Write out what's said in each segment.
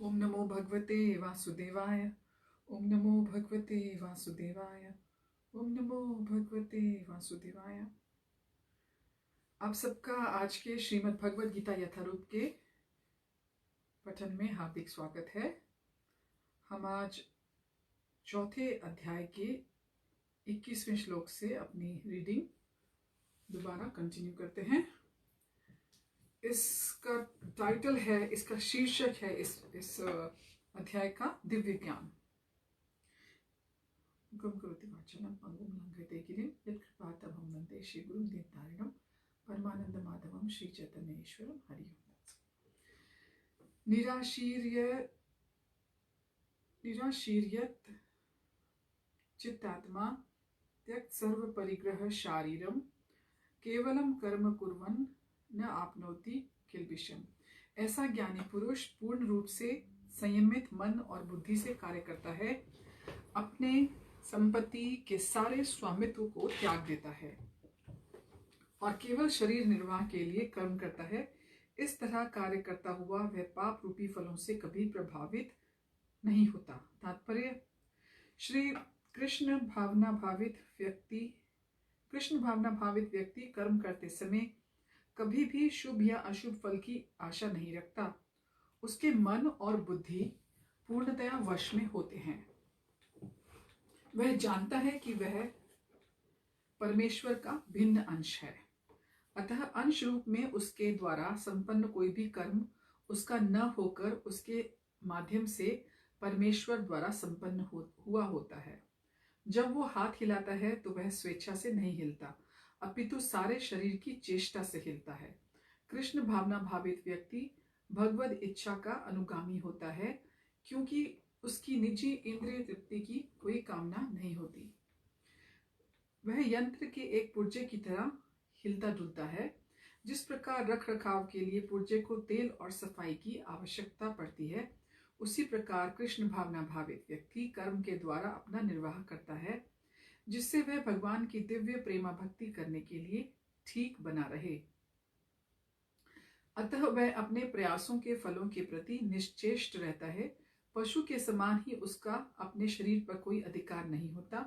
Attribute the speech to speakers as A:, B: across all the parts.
A: ओम नमो भगवते वासुदेवाय। ओम नमो भगवते वासुदेवाय। ओम नमो भगवते वासुदेवाय। आप सबका आज के श्रीमद् भगवद गीता यथारूप के पठन में हार्दिक स्वागत है। हम आज चौथे अध्याय के 21वें श्लोक से अपनी रीडिंग दोबारा कंटिन्यू करते हैं। इसका टाइटल है, इसका शीर्षक है इस अध्याय का दिव्य ज्ञान। गम करोति वाचनं पंगुं लंघयते गिरिं यत्कृपातमहं वन्दे श्रीगुरुं दीननारायणं परमानंद माधवं श्री चैतन्येश्वरं हरि ओम। निराशीर्यत चित्तात्मा त्यक्त सर्व परिग्रह शारीरम केवलम कर्म कुर्वन् न आपनोति किल्बिषम। ऐसा ज्ञानी पुरुष पूर्ण रूप से संयमित मन और बुद्धि से कार्य करता है, अपने संपत्ति के सारे स्वामित्व को त्याग देता है और केवल शरीर निर्वाह के लिए कर्म करता है। इस तरह कार्य करता हुआ वह पाप रूपी फलों से कभी प्रभावित नहीं होता। तात्पर्य: श्री कृष्ण भावना भावित व्यक्ति कर्म करते समय कभी भी शुभ या अशुभ फल की आशा नहीं रखता। उसके मन और बुद्धि पूर्णतया वश में होते हैं। वह जानता है कि वह परमेश्वर का भिन्न अंश है, अतः अंश रूप में उसके द्वारा संपन्न कोई भी कर्म उसका न होकर उसके माध्यम से परमेश्वर द्वारा संपन्न हुआ होता है। जब वो हाथ हिलाता है तो वह स्वेच्छा से नहीं हिलता, अपितु सारे शरीर की चेष्टा से हिलता है। कृष्ण भावना भावित व्यक्ति भगवद इच्छा का अनुगामी होता है, क्योंकि उसकी निजी इंद्रिय तृप्ति की कोई कामना नहीं होती। वह यंत्र के एक पुर्जे की तरह हिलता डुलता है। जिस प्रकार रख रखाव के लिए पुर्जे को तेल और सफाई की आवश्यकता पड़ती है, उसी प्रकार कृष्ण भावना भावित व्यक्ति कर्म के द्वारा अपना निर्वाह करता है, जिससे वह भगवान की दिव्य प्रेमा भक्ति करने के लिए ठीक बना रहे। अतः वह अपने प्रयासों के फलों के प्रति निश्चेष्ट रहता है। पशु के समान ही उसका अपने शरीर पर कोई अधिकार नहीं होता।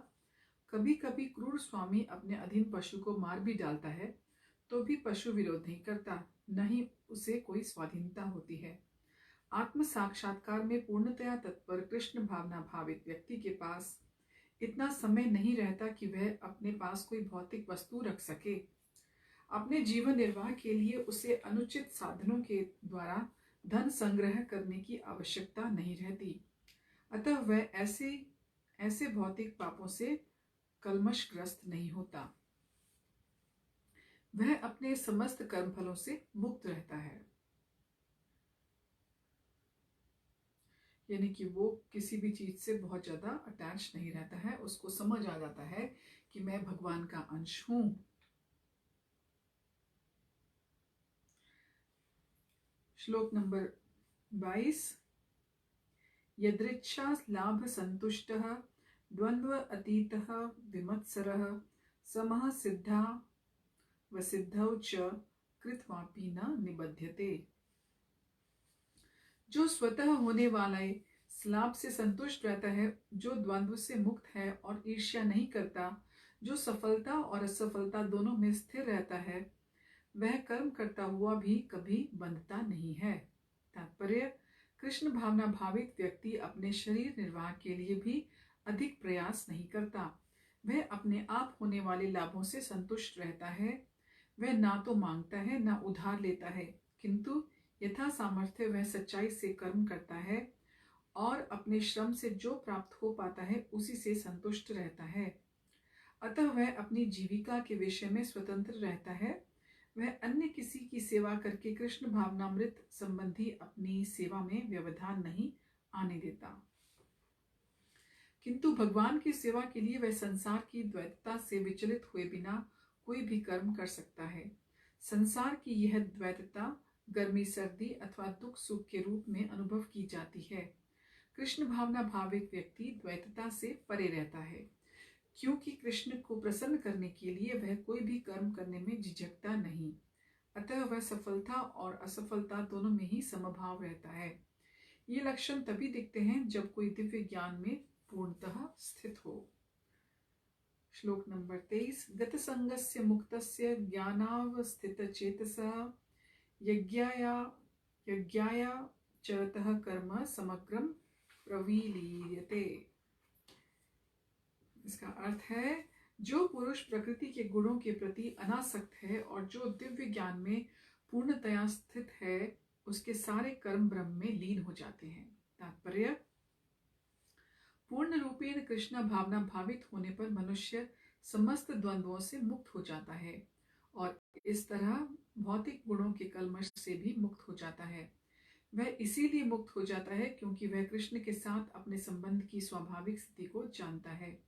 A: कभी कभी क्रूर स्वामी अपने अधीन पशु को मार भी डालता है, तो भी पशु विरोध नहीं करता, न ही उसे कोई स्वाधीनता होती है। आत्म साक्षात्कार में पूर्णतया तत्पर कृष्ण भावना भावित व्यक्ति के पास इतना समय नहीं रहता कि वह अपने पास कोई भौतिक वस्तु रख सके। अपने जीवन निर्वाह के लिए उसे अनुचित साधनों के द्वारा धन संग्रह करने की आवश्यकता नहीं रहती। अतः वह ऐसे भौतिक पापों से कलमशग्रस्त नहीं होता। वह अपने समस्त कर्मफलों से मुक्त रहता है, यानी कि वो किसी भी चीज से बहुत ज्यादा अटैच नहीं रहता है। उसको समझ आ जाता है कि मैं भगवान का अंश हूं। श्लोक नंबर 22। यदृच्छा लाभ संतुष्टः द्वंद्व अतीतः विमत्सरः समः सिद्धा वसिद्धौ च कृत्वापि न निबध्यते। जो स्वतः होने वाले लाभ से संतुष्ट रहता है, जो द्वंद्व से मुक्त है और ईर्ष्या नहीं करता, जो सफलता और असफलता दोनों में स्थिर रहता है, वह कर्म करता हुआ भी कभी बंधता नहीं है। तात्पर्य: कृष्ण भावना भावित व्यक्ति अपने शरीर निर्वाह के लिए भी अधिक प्रयास नहीं करता। वह अपने आप होने वाले लाभों से संतुष्ट रहता है। वह ना तो मांगता है ना उधार लेता है, किंतु यथा सामर्थ्य वह सच्चाई से कर्म करता है और अपने श्रम से जो प्राप्त हो पाता है उसी से संतुष्ट रहता है। अतः वह अपनी जीविका के विषय में स्वतंत्र रहता है। वह अन्य किसी की सेवा करके कृष्ण भावनामृत संबंधी अपनी सेवा में व्यवधान नहीं आने देता, किंतु भगवान की सेवा के लिए वह संसार की द्वैतता से विचलित हुए बिना कोई भी कर्म कर सकता है। संसार की यह द्वैतता गर्मी सर्दी अथवा दुख सुख के रूप में अनुभव की जाती है। कृष्ण भावना भावित व्यक्ति द्वैतता से परे रहता है, क्योंकि कृष्ण को प्रसन्न करने के लिए वह कोई भी कर्म करने में झिझकता नहीं। अतः वह सफलता और असफलता दोनों में ही समभाव रहता है। ये लक्षण तभी दिखते हैं जब कोई दिव्य ज्ञान में पूर्णतः स्थित हो। श्लोक नंबर 23। गत संगस्य मुक्तस्य ज्ञानावस्थित चेतसा यज्ञाया चरतः कर्म समग्रम प्रविलीयते। इसका अर्थ है, जो पुरुष प्रकृति के गुणों के प्रति अनासक्त है और जो दिव्य ज्ञान में पूर्णतया स्थित है, उसके सारे कर्म ब्रह्म में लीन हो जाते हैं। तात्पर्य, पूर्ण रूपेण कृष्ण भावना भावित होने पर मनुष्य समस्त द्वंद्वों से मुक्त हो जाता है और इस तरह भौतिक गुणों के कलमश से भी मुक्त हो जाता है। वह इसीलिए मुक्त हो जाता है क्योंकि वह कृष्ण के साथ अपने संबंध की स्वाभाविक स्थिति को जानता है।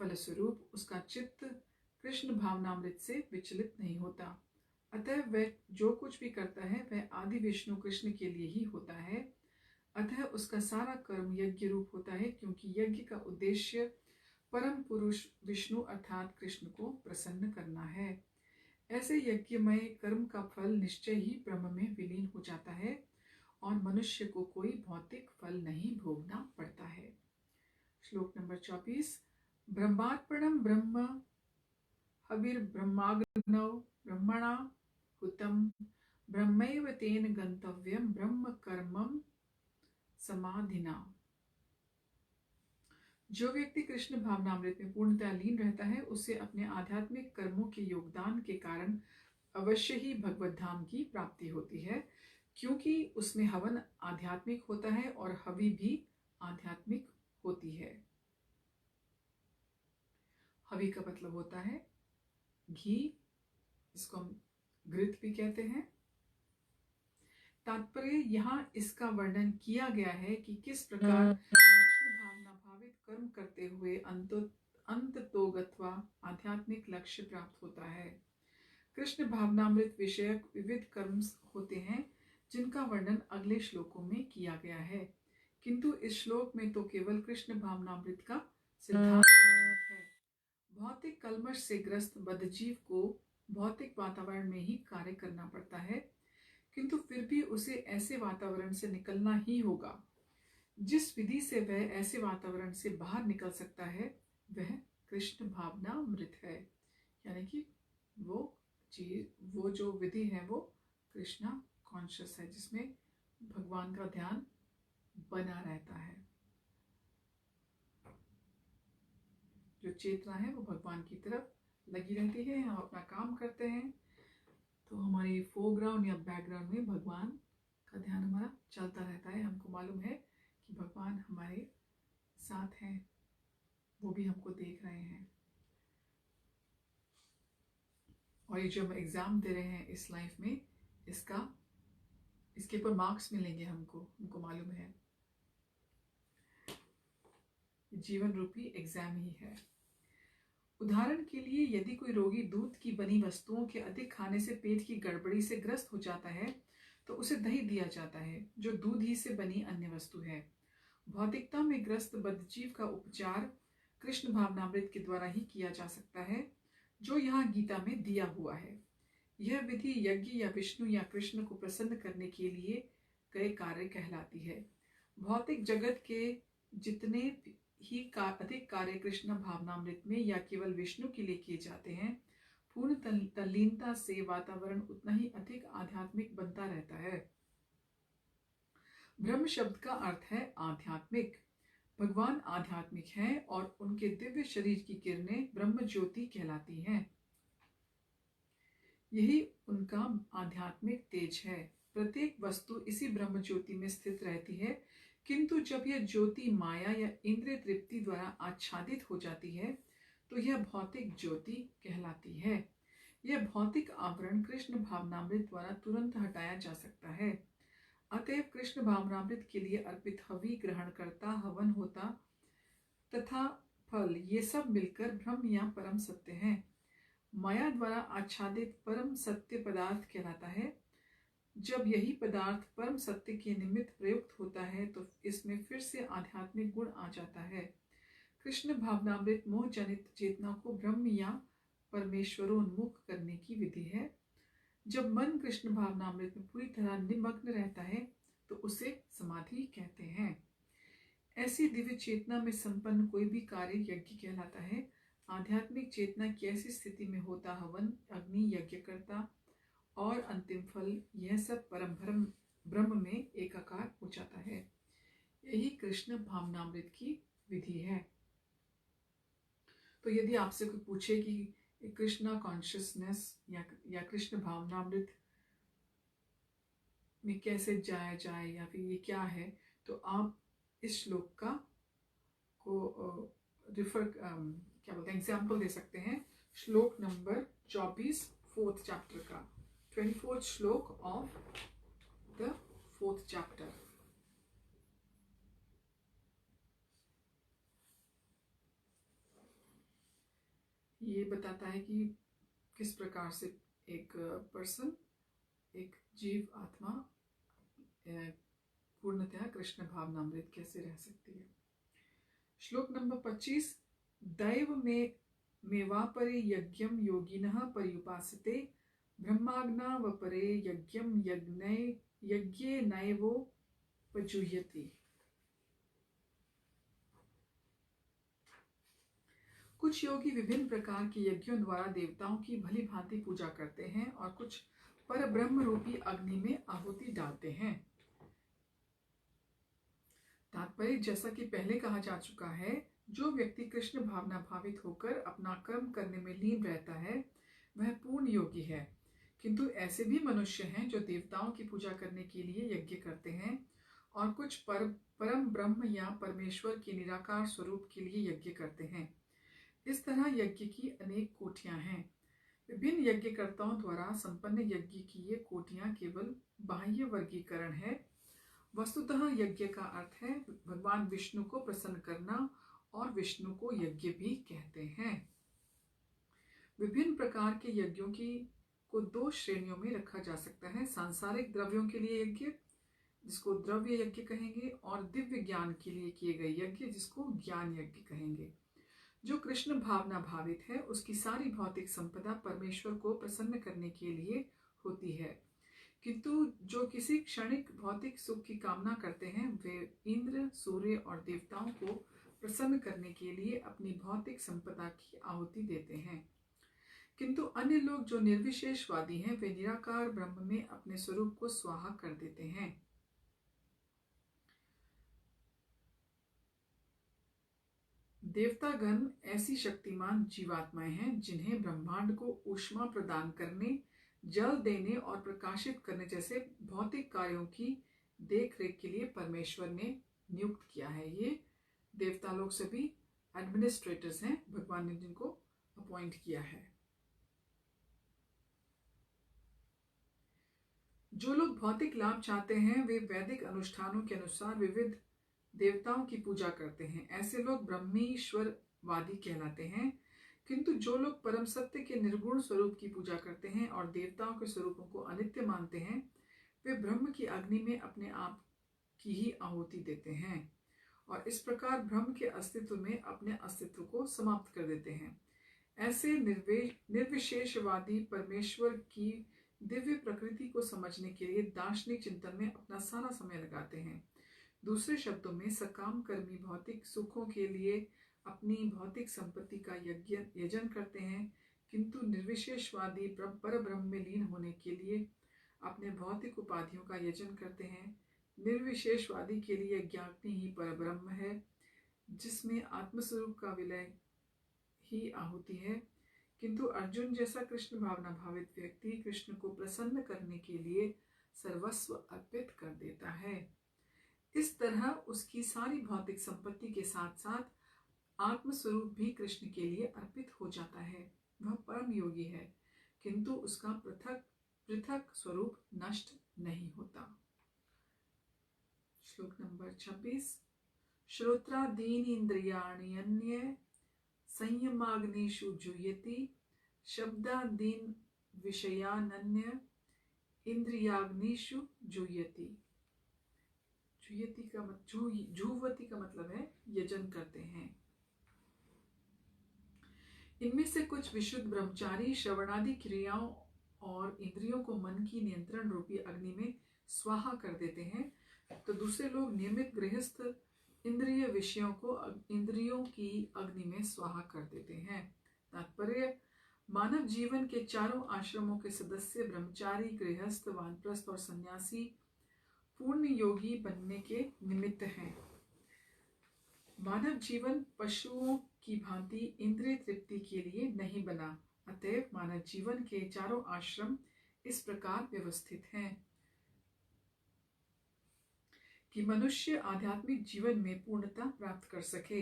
A: फलस्वरूप उसका चित्त कृष्ण भावनामृत से विचलित नहीं होता। अतः वह जो कुछ भी करता है वह आदि विष्णु कृष्ण के लिए ही होता है। अतः उसका सारा कर्म यज्ञ रूप होता है, क्योंकि यज्ञ का उद्देश्य परम पुरुष विष्णु अर्थात कृष्ण को प्रसन्न करना है। ऐसे यज्ञमय कर्म का फल निश्चय ही ब्रह्म में विलीन हो जाता है और मनुष्य को कोई भौतिक फल नहीं भोगना पड़ता है। श्लोक नंबर 24। ब्रह्मार्पणम ब्रह्म हविर्ब्रह्माग्नौ ब्रह्मणा हुतम ब्रह्मैव तेन गंतव्यम ब्रह्म कर्मम समाधिना। जो व्यक्ति कृष्ण भावनामृत में पूर्णतः लीन रहता है, उससे अपने आध्यात्मिक कर्मों के योगदान के कारण अवश्य ही भगवत धाम की प्राप्ति होती है, क्योंकि उसमें हवन आध्यात्मिक होता है और हवि भी आध्यात्मिक होती है। हवि का मतलब होता है घी, इसको हम घृत भी कहते हैं। तात्पर्य, यहाँ इसका वर्णन किया गया है कि किस प्रकार कृष्ण भावना भावित कर्म करते हुए अंततोगत्वा आध्यात्मिक लक्ष्य प्राप्त होता है। कृष्ण भावनामृत विषयक विविध कर्म होते हैं जिनका वर्णन अगले श्लोकों में किया गया है, किंतु इस श्लोक में तो केवल कृष्ण भावनामृत का सिद्धांत वर्णित है। भौतिक कलमश से ग्रस्त बद्धजीव को भौतिक वातावरण में ही कार्य करना पड़ता है, किंतु फिर भी उसे ऐसे वातावरण से निकलना ही होगा। जिस विधि से वह ऐसे वातावरण से बाहर निकल सकता है वह कृष्ण भावनामृत है, यानी कि वो जो विधि है वो कृष्णा कॉन्शियस है, जिसमें भगवान का ध्यान बना रहता है। जो चेतना है वो भगवान की तरफ लगी रहती है। हम अपना काम करते हैं तो हमारी फोरग्राउंड या बैकग्राउंड में भगवान का ध्यान हमारा चलता रहता है। हमको मालूम है कि भगवान हमारे साथ हैं, वो भी हमको देख रहे हैं। और ये जो हम एग्जाम दे रहे हैं इस लाइफ में, इसके ऊपर मार्क्स मिलेंगे हमको मालूम है। जीवन रूपी एग्जाम ही है। उदाहरण के लिए, यदि कोई रोगी दूध की बनी वस्तुओं के अधिक खाने से पेट की गड़बड़ी से ग्रस्त हो जाता है तो उसे दही दिया जाता है, जो दूध ही से बनी अन्य वस्तु है। भौतिकता में ग्रस्त बद्धजीव का उपचार कृष्ण भावनामृत के द्वारा ही किया जा सकता है, जो यहाँ गीता में दिया हुआ है। यह विधि यज्ञ या विष्णु या कृष्ण को प्रसन्न करने के लिए गए कार्य कहलाती है। भौतिक जगत के जितने ही अधिक कार्य कृष्ण भावनामृत में या केवल विष्णु के लिए किए जाते हैं, पूर्ण तल्लीनता से वातावरण उतना ही अधिक आध्यात्मिक बनता रहता है। ब्रह्म शब्द का अर्थ है आध्यात्मिक। भगवान आध्यात्मिक हैं और उनके दिव्य शरीर की किरणें ब्रह्म ज्योति कहलाती हैं। यही उनका आध्यात्मिक तेज है। प्रत्येक वस्तु इसी ब्रह्म ज्योति में स्थित रहती है, किंतु जब यह ज्योति माया या इंद्रिय तृप्ति द्वारा आच्छादित हो जाती है तो यह भौतिक ज्योति कहलाती है। यह भौतिक आवरण कृष्ण भावनामृत द्वारा तुरंत हटाया जा सकता है। अतएव कृष्ण भावनामृत के लिए अर्पित हवि, ग्रहण करता, हवन होता तथा फल, ये सब मिलकर ब्रह्म या परम सत्य है। माया द्वारा आच्छादित परम सत्य पदार्थ कहलाता है। जब यही पदार्थ परम सत्य के निमित्त प्रयुक्त होता है तो इसमें फिर से आध्यात्मिक गुण आ जाता है। कृष्ण भावनामृत मोह जनित चेतना को ब्रह्म या परमेश्वरोन्मुख करने की विधि है। जब मन कृष्ण भावनामृत में पूरी तरह निमग्न रहता है तो उसे समाधि कहते हैं। ऐसी दिव्य चेतना में संपन्न कोई भी कार्य यज्ञ कहलाता है। आध्यात्मिक चेतना की ऐसी स्थिति में होता हवन, अग्नि, यज्ञकर्ता और अंतिम फल, यह सब परम ब्रह्म में एकाकार हो जाता है। यही कृष्ण भावनामृत की विधि है। तो यदि आपसे कोई पूछे कि कृष्णा कॉन्शियसनेस या कृष्ण भावनामृत में कैसे जाया जाए या फिर ये क्या है, तो आप इस श्लोक का को रिफर क्या बोलते हैं एग्जाम्पल दे सकते हैं। श्लोक नंबर 24 4th चैप्टर का, 24th श्लोक ऑफ द 4th चैप्टर। ये बताता है कि किस प्रकार से एक पर्सन, एक जीव आत्मा पूर्णतः कृष्ण भावनामृत कैसे रह सकती है। श्लोक नंबर 25, दैव में मेवापरे यज्ञम योगिनः पर्युपासते ब्रह्माग्ना वपरे यज्ञम यज्ञे नैवो पजुह्यति। कुछ योगी विभिन्न प्रकार के यज्ञों द्वारा देवताओं की भली भांति पूजा करते हैं और कुछ पर ब्रह्म रूपी अग्नि में आहुति डालते हैं। तात्पर्य, जैसा कि पहले कहा जा चुका है, जो व्यक्ति कृष्ण भावना भावित होकर अपना कर्म करने में लीन रहता है वह पूर्ण योगी है। किंतु ऐसे भी मनुष्य हैं जो देवताओं की पूजा करने के लिए यज्ञ करते हैं और कुछ परम ब्रह्म या परमेश्वर के निराकार स्वरूप के लिए यज्ञ करते हैं। इस तरह यज्ञ की अनेक कोटियां हैं। विभिन्न यज्ञकर्ताओं द्वारा संपन्न यज्ञ की ये कोटियां केवल बाह्य वर्गीकरण है। वस्तुतः यज्ञ का अर्थ है भगवान विष्णु को प्रसन्न करना, और विष्णु को यज्ञ भी कहते हैं। विभिन्न प्रकार के यज्ञों को 2 श्रेणियों में रखा जा सकता है। सांसारिक द्रव्यों के लिए यज्ञ, जिसको द्रव्य यज्ञ कहेंगे, और दिव्य ज्ञान के लिए किए गए यज्ञ, जिसको ज्ञान यज्ञ कहेंगे। जो कृष्ण भावना भावित है उसकी सारी भौतिक संपदा परमेश्वर को प्रसन्न करने के लिए होती है, किंतु जो किसी क्षणिक भौतिक सुख की कामना करते हैं वे इंद्र, सूर्य और देवताओं को प्रसन्न करने के लिए अपनी भौतिक संपदा की आहुति देते हैं। किंतु अन्य लोग जो निर्विशेषवादी हैं वे निराकार ब्रह्म में अपने स्वरूप को स्वाहा कर देते हैं। देवतागण ऐसी शक्तिमान जीवात्माएं हैं जिन्हें ब्रह्मांड को ऊष्मा प्रदान करने, जल देने और प्रकाशित करने जैसे भौतिक कार्यों की देखरेख के लिए परमेश्वर ने नियुक्त किया है। ये देवता लोग सभी एडमिनिस्ट्रेटर्स हैं, भगवान ने जिनको अपॉइंट किया है। जो लोग भौतिक लाभ चाहते हैं वे वैदिक अनुष्ठानों के अनुसार विविध देवताओं की पूजा करते हैं। ऐसे लोग ब्रह्मीश्वरवादी कहलाते हैं। किंतु जो लोग परम सत्य के निर्गुण स्वरूप की पूजा करते हैं और देवताओं के स्वरूपों को अनित्य मानते हैं वे ब्रह्म की अग्नि में अपने आप की ही आहुति देते हैं और इस प्रकार ब्रह्म के अस्तित्व में अपने अस्तित्व को समाप्त कर देते हैं। ऐसे निर्विशेषवादी परमेश्वर की दिव्य प्रकृति को समझने के लिए दार्शनिक चिंतन में अपना सारा समय लगाते हैं। दूसरे शब्दों में सकाम कर्मी भौतिक सुखों के लिए अपनी भौतिक संपत्ति का यजन करते हैं, किंतु निर्विशेषवादी पर ब्रह्म में लीन होने के लिए अपने भौतिक उपाधियों का यजन करते हैं। निर्विशेषवादी के लिए ज्ञाग्नि ही पर ब्रह्म है, जिसमें आत्मस्वरूप का विलय ही आहुति है। किंतु अर्जुन जैसा कृष्ण भावना भावित व्यक्ति कृष्ण को प्रसन्न करने के लिए सर्वस्व अर्पित कर देता है। इस तरह उसकी सारी भौतिक संपत्ति के साथ साथ आत्मस्वरूप भी कृष्ण के लिए अर्पित हो जाता है। वह परम योगी है, किंतु उसका पृथक स्वरूप नष्ट नहीं होता। श्लोक नंबर 26, श्रोत्रादीनि इंद्रियाणि अन्ये संयमाग्निषु जुह्यति शब्दादीन विषयानन्य इंद्रियाग्निषु जुह्यति। जुह्वति का मतलब है यजन करते हैं। इनमें से कुछ विशुद्ध ब्रह्मचारी श्रवणादि क्रियाओं और इंद्रियों को मन की नियंत्रण रूपी अग्नि में स्वाहा कर देते हैं। तो दूसरे लोग नियमित गृहस्थ इंद्रिय विषयों को इंद्रियों की अग्नि में स्वाहा कर देते हैं। तात्पर्य, मानव जीवन के चारों आश्रमों के सदस्य ब्रह्मचारी, गृहस्थ, वानप्रस्थ और सन्यासी पूर्ण योगी बनने के निमित्त हैं। मानव जीवन पशुओं की भांति इंद्रिय तृप्ति के लिए नहीं बना, अतएव मानव जीवन के चारों आश्रम इस प्रकार व्यवस्थित हैं कि मनुष्य आध्यात्मिक जीवन में पूर्णता प्राप्त कर सके।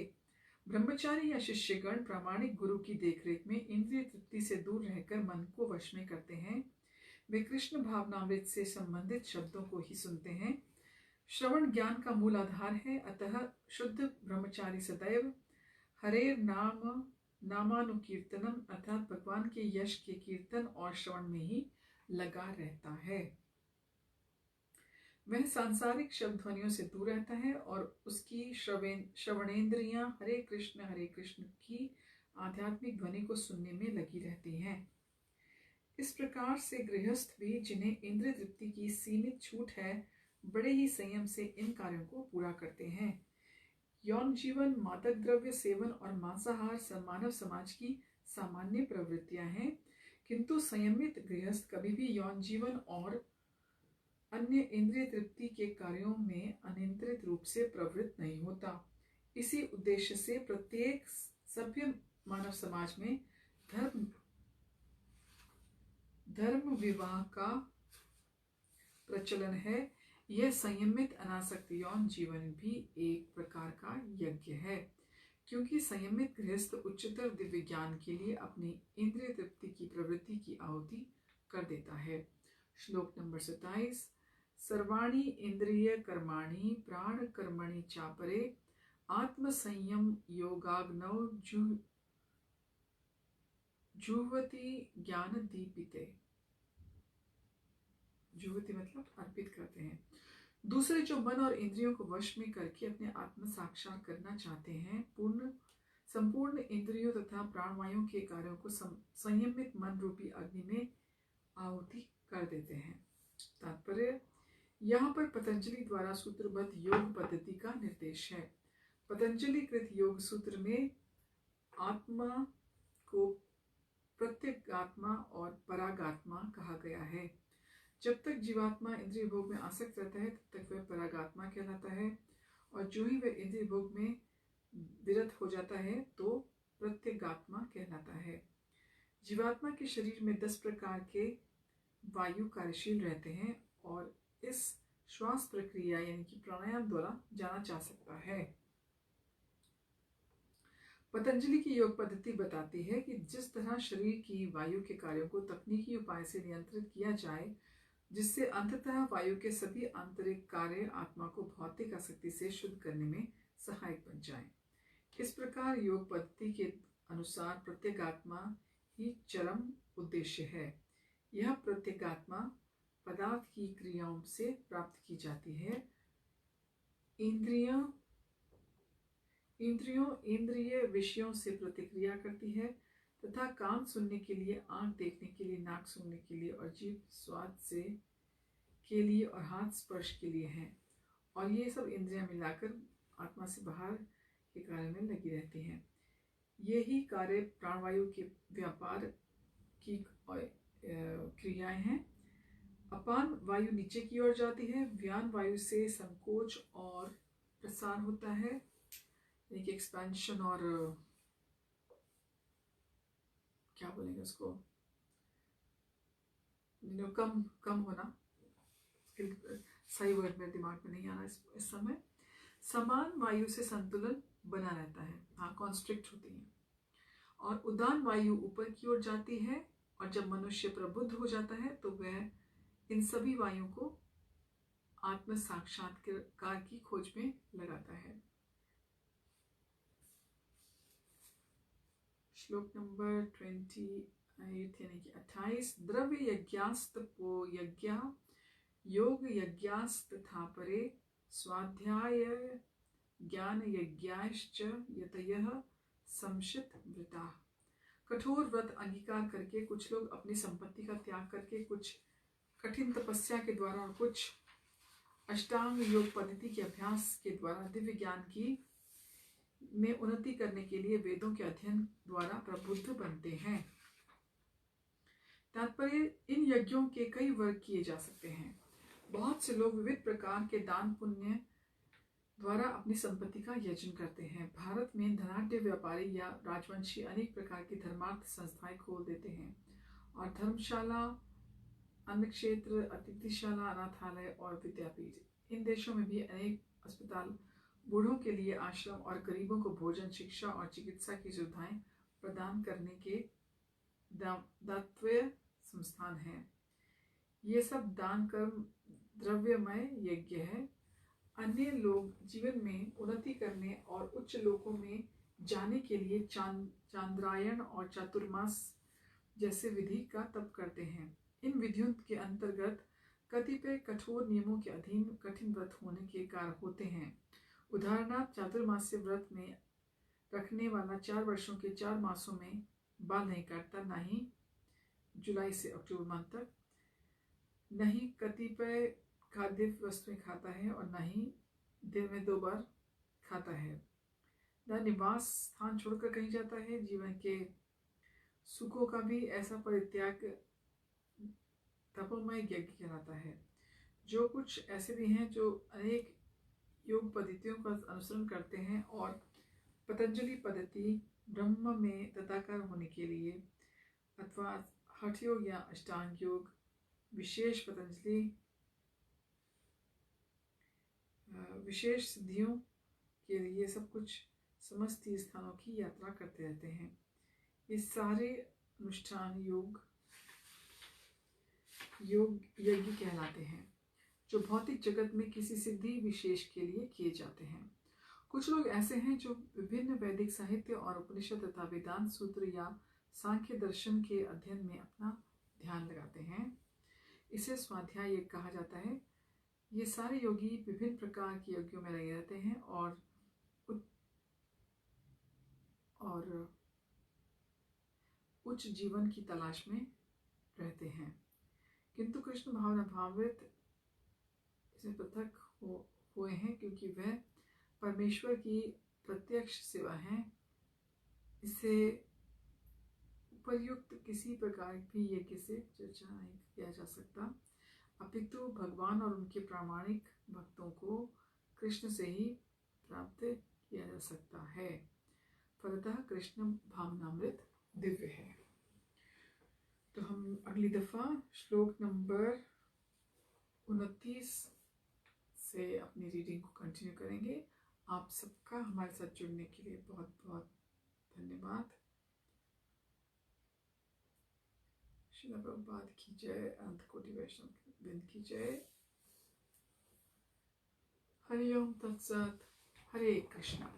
A: ब्रह्मचारी या शिष्यगण प्रामाणिक गुरु की देखरेख में इंद्रिय तृप्ति से दूर रहकर मन को वश में करते हैं। वे कृष्ण भावनामृत से संबंधित शब्दों को ही सुनते हैं। श्रवण ज्ञान का मूल आधार है, अतः शुद्ध ब्रह्मचारी सदैव हरेर नाम नामानुकीर्तनम अर्थात भगवान के यश के कीर्तन और श्रवण में ही लगा रहता है। वह सांसारिक शब्द ध्वनियों से दूर रहता है और उसकी श्रवणेन्द्रियां हरे कृष्ण की आध्यात्मिक ध्वनि को सुनने में लगी रहती हैं। इस प्रकार से गृहस्थ भी, जिन्हें इंद्रिय तृप्ति की सीमित छूट है, बड़े ही संयम से इन कार्यों को पूरा करते हैं। यौन जीवन, मादक द्रव्य सेवन और मांसाहार मानव समाज की सामान्य प्रवृत्तियां हैं, किंतु संयमित गृहस्थ कभी भी यौन जीवन और अन्य इंद्रिय तृप्ति के कार्यों में अनियंत्रित रूप से प्रवृत्त नहीं होता। इसी उद्देश्य से प्रत्येक सभ्य मानव समाज में धर्म विवाह का प्रचलन है। यह संयमित अनासक्त यौन जीवन भी एक प्रकार का यज्ञ है, क्योंकि संयमित गृहस्थ उच्चतर दिव्य ज्ञान के लिए अपनी इंद्रिय तृप्ति की प्रवृत्ति की आहुति कर देता है। श्लोक नंबर 27। सर्वाणि इंद्रिय कर्माणि प्राण कर्मणि चापरे आत्म संयम योगाग्नौ जुह्वति ज्ञान दीपिते। जुह्वति मतलब अर्पित करते हैं। दूसरे जो मन और इंद्रियों को वश में करके अपने आत्म साक्षात करना चाहते हैं, संपूर्ण इंद्रियों तथा प्राणवायु के कार्यों को संयमित मन रूपी अग्नि में आहुति कर देते हैं। तात्पर्य, यहाँ पर पतंजलि द्वारा सूत्रबद्ध योग पद्धति का निर्देश है। पतंजलि कृत योग सूत्र में आत्मा को प्रत्यगात्मा और परागात्मा कहा गया है। जब तक जीवात्मा इंद्रिय भोग में आसक्त रहता है तब तक वह परागात्मा कहलाता है, और जो ही वह इंद्रिय भोग में विरत हो जाता है तो प्रत्यगात्मा कहलाता है। जीवात्मा के शरीर में 10 प्रकार के वायु कार्यशील रहते हैं और इस श्वास प्रक्रिया यानी कि प्राणायाम द्वारा जाना जा सकता है। पतंजलि की योग पद्धति बताती है कि जिस तरह शरीर की वायु के कार्यों को तकनीकी उपाय से नियंत्रित किया जाए, जिससे अंततः वायु के सभी आंतरिक कार्य आत्मा को भौतिक आसक्ति से शुद्ध करने में सहायक बन जाए। इस प्रकार योग पद्धति के अनुसार प्रत्यगात्मा ही चरम उद्देश्य है। यह प्रत्यगात्मा पदार्थ की क्रियाओं से प्राप्त की जाती है। इंद्रिय विषयों से प्रतिक्रिया करती है तथा कान सुनने के लिए, आंख देखने के लिए, नाक सूंघने के लिए और जीभ स्वाद से के लिए और हाथ स्पर्श के लिए हैं। और ये सब इंद्रियां मिलाकर आत्मा से बाहर के कार्य में लगी रहती हैं। यही कार्य प्राणवायु के व्यापार की क्रियाएं हैं। अपान वायु नीचे की ओर जाती है, व्यान वायु से संकोच और प्रसार होता है, एक एक्सपेंशन और क्या बोलेंगे उसको, कम होना, सही वर्ड मेरे दिमाग में नहीं आ रहा इस समय। समान वायु से संतुलन बना रहता है, हाँ, कॉन्स्ट्रिक्ट होती है। और उदान वायु ऊपर की ओर जाती है, और जब मनुष्य प्रबुद्ध हो जाता है तो वह इन सभी वायु को आत्म साक्षात्कार की खोज में लगाता है। श्लोक नंबर 28 यानी कि 28। द्रव्य यज्ञास्तपो यज्ञ योग यज्ञास्तथा परे स्वाध्याय ज्ञान यज्ञाश्च यतयः संशित वृता। कठोर व्रत अंगीकार करके कुछ लोग अपनी संपत्ति का त्याग करके, कुछ कठिन तपस्या के द्वारा और कुछ अष्टांग योग पद्धति के अभ्यास के द्वारा दिव्य ज्ञान की में उन्नति करने के लिए वेदों के अध्ययन द्वारा प्रबुद्ध बनते हैं। तात्पर्य, इन यज्ञों के कई वर्ग किए जा सकते हैं। बहुत से लोग विविध प्रकार के दान पुण्य द्वारा अपनी संपत्ति का यजन करते हैं। भारत में धनाढ्य व्यापारी या राजवंशी अनेक प्रकार की धर्मार्थ संस्थाएं खोल देते हैं और धर्मशाला, अन्न क्षेत्र, अतिथिशाला, अनाथालय और विद्यापीठ। इन देशों में भी अनेक अस्पताल, बूढ़ों के लिए आश्रम और गरीबों को भोजन, शिक्षा और चिकित्सा की सुविधाएं प्रदान करने के दातव्य संस्थान हैं। ये सब दान कर्म द्रव्यमय यज्ञ है। अन्य लोग जीवन में उन्नति करने और उच्च लोकों में जाने के लिए चांद्रायण और चातुर्मास जैसे विधि का तप करते हैं। इन विधियों के अंतर्गत कतिपय कठोर नियमों के अधीन कठिन व्रत होने के कारण होते हैं। उदाहरणार्थ, चातुर्मास्य व्रत में रखने वाला 4 वर्षों के 4 मासों में बाल नहीं काटता, न ही जुलाई से अक्टूबर माह तक, न ही कतिपय खाद्य वस्तुएं खाता है और न ही दिन में 2 बार खाता है, न निवास स्थान छोड़कर कहीं जाता है। जीवन के सुखों का भी ऐसा परित्याग तपोमय यज्ञ कहलाता है। जो कुछ ऐसे भी हैं जो अनेक योग पद्धतियों का अनुसरण करते हैं और पतंजलि पद्धति ब्रह्म में तथाकार होने के लिए अथवा हठ योग या अष्टांग योग, विशेष पतंजलि विशेष सिद्धियों के लिए सब कुछ समस्त स्थानों की यात्रा करते रहते हैं। ये सारे अनुष्ठान योग यज्ञ कहलाते हैं जो भौतिक जगत में किसी सिद्धि विशेष के लिए किए जाते हैं। कुछ लोग ऐसे हैं जो विभिन्न वैदिक साहित्य और उपनिषद तथा वेदांत सूत्र या सांख्य दर्शन के अध्ययन में अपना ध्यान लगाते हैं। इसे स्वाध्याय योग कहा जाता है। ये सारे योगी विभिन्न प्रकार के यज्ञों में लगे रहते हैं और उच्च जीवन की तलाश में रहते हैं, किंतु कृष्ण भावना भावित इसे पृथक हुए हैं क्योंकि वह परमेश्वर की प्रत्यक्ष सेवा है। इसे उपर्युक्त किसी प्रकार भी यज्ञ से चर्चा नहीं किया जा सकता, अपितु भगवान और उनके प्रामाणिक भक्तों को कृष्ण से ही प्राप्त किया जा सकता है। फलतः कृष्ण भावनामृत दिव्य है। तो हम अगली दफा श्लोक नंबर 29 से अपनी रीडिंग को कंटिन्यू करेंगे। आप सबका हमारे साथ जुड़ने के लिए बहुत बहुत धन्यवाद। श्रील प्रभुपाद की जय, अनंत कोटि वैष्णव वृंद की जय। हरि ओम तत्सत। हरे कृष्णा।